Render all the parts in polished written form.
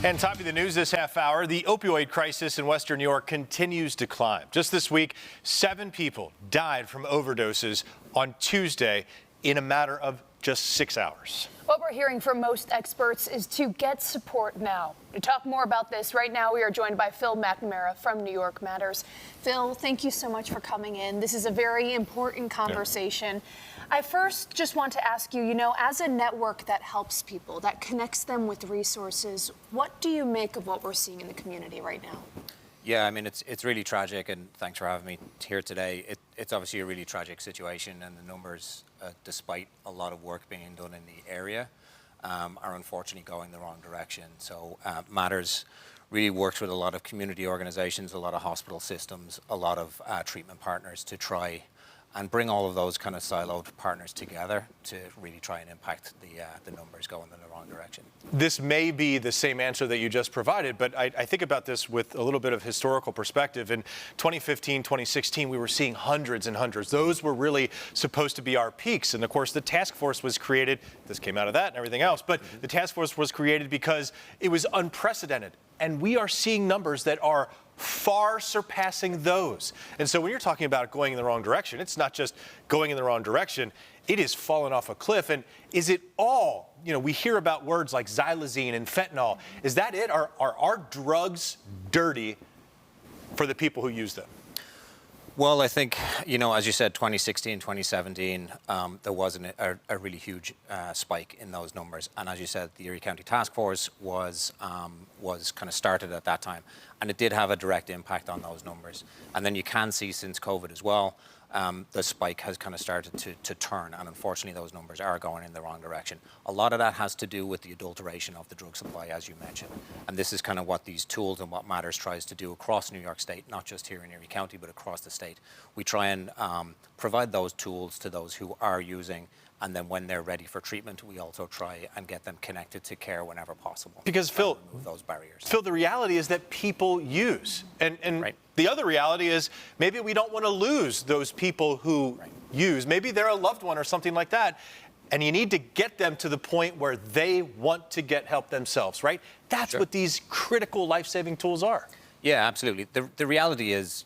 And top of the news this half hour, the opioid crisis in Western New York continues to climb. Just this week, 7 people died from overdoses on Tuesday in a matter of just 6 hours. What we're hearing from most experts is to get support now. To talk more about this, right now we are joined by Phil McNamara from New York Matters. Phil, thank you so much for coming in. This is a very important conversation. I first just want to ask you, as a network that helps people, that connects them with resources, what do you make of what we're seeing in the community right now? Yeah, I mean, it's really tragic, and thanks for having me here today. It's obviously a really tragic situation, and the numbers, despite a lot of work being done in the area, are unfortunately going the wrong direction. So Matters really works with a lot of community organizations, a lot of hospital systems, a lot of treatment partners to try and bring all of those kind of siloed partners together to really try and impact the numbers going in the wrong direction. This may be the same answer that you just provided, but I think about this with a little bit of historical perspective. In 2015, 2016, we were seeing hundreds and hundreds. Those were really supposed to be our peaks. And of course, the task force was created. This came out of that and everything else. But the task force was created because it was unprecedented. And we are seeing numbers that are far surpassing those. And so when you're talking about going in the wrong direction, it's not just going in the wrong direction, it is falling off a cliff. And is it all, we hear about words like xylazine and fentanyl. Is that it? Are our drugs dirty for the people who use them? Well, I think, as you said, 2016, 2017, there was a really huge spike in those numbers. And as you said, the Erie County Task Force was kind of started at that time. And it did have a direct impact on those numbers. And then you can see since COVID as well, the spike has kind of started to turn, and unfortunately those numbers are going in the wrong direction. A lot of that has to do with the adulteration of the drug supply, as you mentioned. And this is kind of what these tools and what Matters tries to do across New York State, not just here in Erie County, but across the state. We try and provide those tools to those who are using, and then when they're ready for treatment, we also try and get them connected to care whenever possible. Because Phil, remove those barriers. Phil, the reality is that people use, and right. The other reality is maybe we don't want to lose those people who use. Maybe they're a loved one or something like that, and you need to get them to the point where they want to get help themselves, right? That's Sure. what these critical life-saving tools are. Yeah, absolutely. The reality is,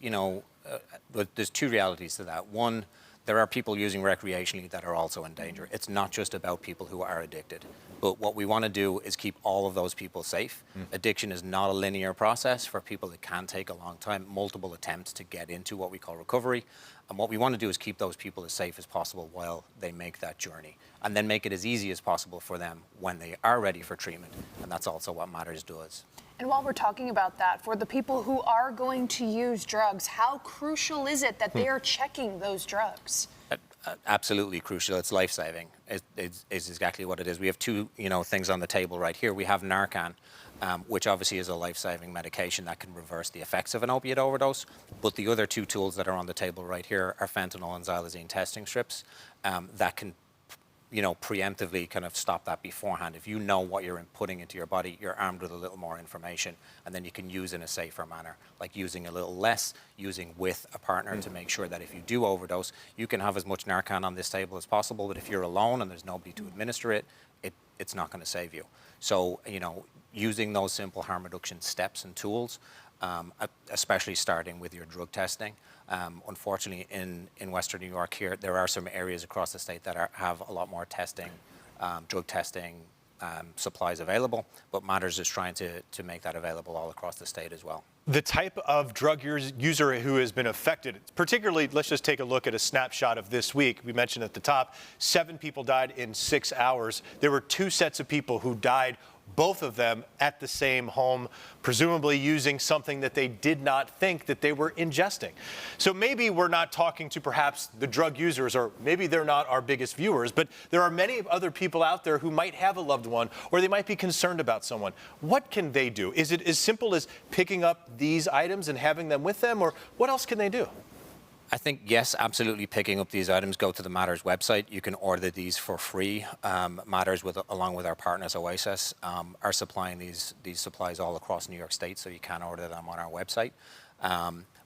there's two realities to that. One, there are people using recreationally that are also in danger. It's not just about people who are addicted. But what we want to do is keep all of those people safe. Addiction is not a linear process. For people, it can take a long time, multiple attempts to get into what we call recovery. And what we want to do is keep those people as safe as possible while they make that journey. And then make it as easy as possible for them when they are ready for treatment. And that's also what Matters does. And while we're talking about that, for the people who are going to use drugs, how crucial is it that they are checking those drugs? Absolutely crucial. It's life-saving. It's exactly what it is. We have two, things on the table right here. We have Narcan, which obviously is a life-saving medication that can reverse the effects of an opiate overdose. But the other two tools that are on the table right here are fentanyl and xylazine testing strips that can preemptively kind of stop that beforehand. If you know what you're putting into your body, you're armed with a little more information, and then you can use in a safer manner, like using a little less, using with a partner to make sure that if you do overdose, you can have as much Narcan on this table as possible, but if you're alone and there's nobody to administer it, it's not going to save you. So, using those simple harm reduction steps and tools, especially starting with your drug testing. Unfortunately, in Western New York here, there are some areas across the state that have a lot more testing, drug testing supplies available, but Matters is trying to make that available all across the state as well. The type of drug user who has been affected, particularly, let's just take a look at a snapshot of this week. We mentioned at the top, 7 people died in 6 hours. There were 2 sets of people who died, both of them at the same home, presumably using something that they did not think that they were ingesting. So maybe we're not talking to perhaps the drug users, or maybe they're not our biggest viewers, but there are many other people out there who might have a loved one, or they might be concerned about someone. What can they do? Is it as simple as picking up these items and having them with them, or what else can they do? I think, yes, absolutely picking up these items. Go to the Matters website. You can order these for free. Matters, along with our partners, Oasis, are supplying these supplies all across New York State, so you can order them on our website.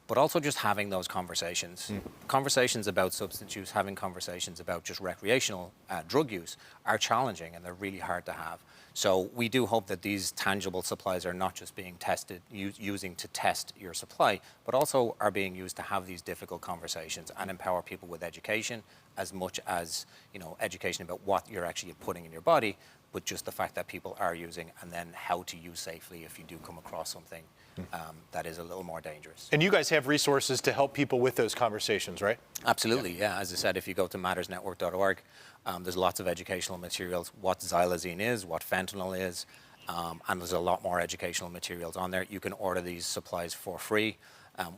but also just having those conversations. Conversations about substance use, having conversations about just recreational drug use are challenging, and they're really hard to have. So we do hope that these tangible supplies are not just being tested, using to test your supply, but also are being used to have these difficult conversations and empower people with education, as much as, you know, education about what you're actually putting in your body, but just the fact that people are using, and then how to use safely if you do come across something that is a little more dangerous. And you guys have resources to help people with those conversations, right? Absolutely, yeah. As I said, if you go to mattersnetwork.org, there's lots of educational materials, what xylazine is, what fentanyl is, and there's a lot more educational materials on there. You can order these supplies for free.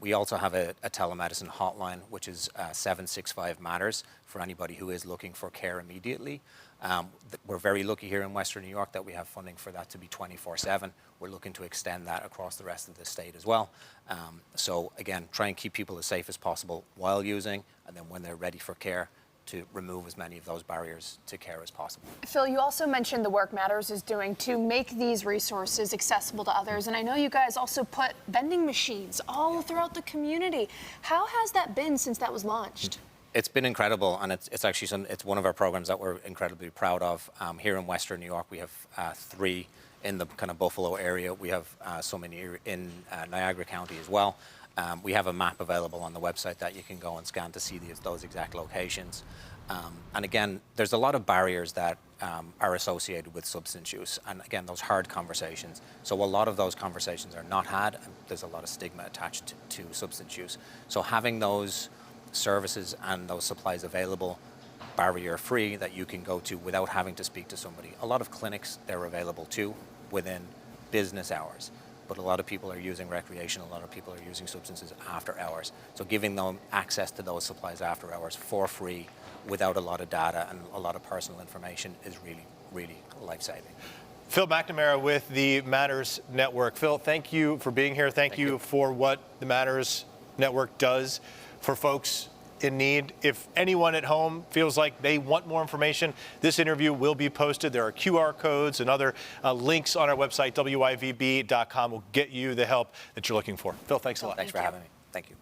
We also have a telemedicine hotline, which is 765 Matters, for anybody who is looking for care immediately. We're very lucky here in Western New York that we have funding for that to be 24/7. We're looking to extend that across the rest of the state as well. So again, try and keep people as safe as possible while using, and then when they're ready for care, to remove as many of those barriers to care as possible. Phil, you also mentioned the work Matters is doing to make these resources accessible to others. And I know you guys also put vending machines all throughout the community. How has that been since that was launched? It's been incredible, and it's actually it's one of our programs that we're incredibly proud of. Here in Western New York, we have 3 in the kind of Buffalo area. We have so many in Niagara County as well. We have a map available on the website that you can go and scan to see those exact locations. And again, there's a lot of barriers that are associated with substance use, and again, those hard conversations. So a lot of those conversations are not had, and there's a lot of stigma attached to substance use. So having those services and those supplies available, barrier-free, that you can go to without having to speak to somebody. A lot of clinics, they're available too within business hours, but a lot of people are using recreational, a lot of people are using substances after hours. So giving them access to those supplies after hours for free, without a lot of data and a lot of personal information, is really, really life-saving. Phil McNamara with the Matters Network. Phil, thank you for being here. Thank you for what the Matters Network does for folks in need. If anyone at home feels like they want more information, this interview will be posted. There are QR codes and other links on our website, wivb.com, will get you the help that you're looking for. Phil, thanks a lot. Thanks for having me. Thank you.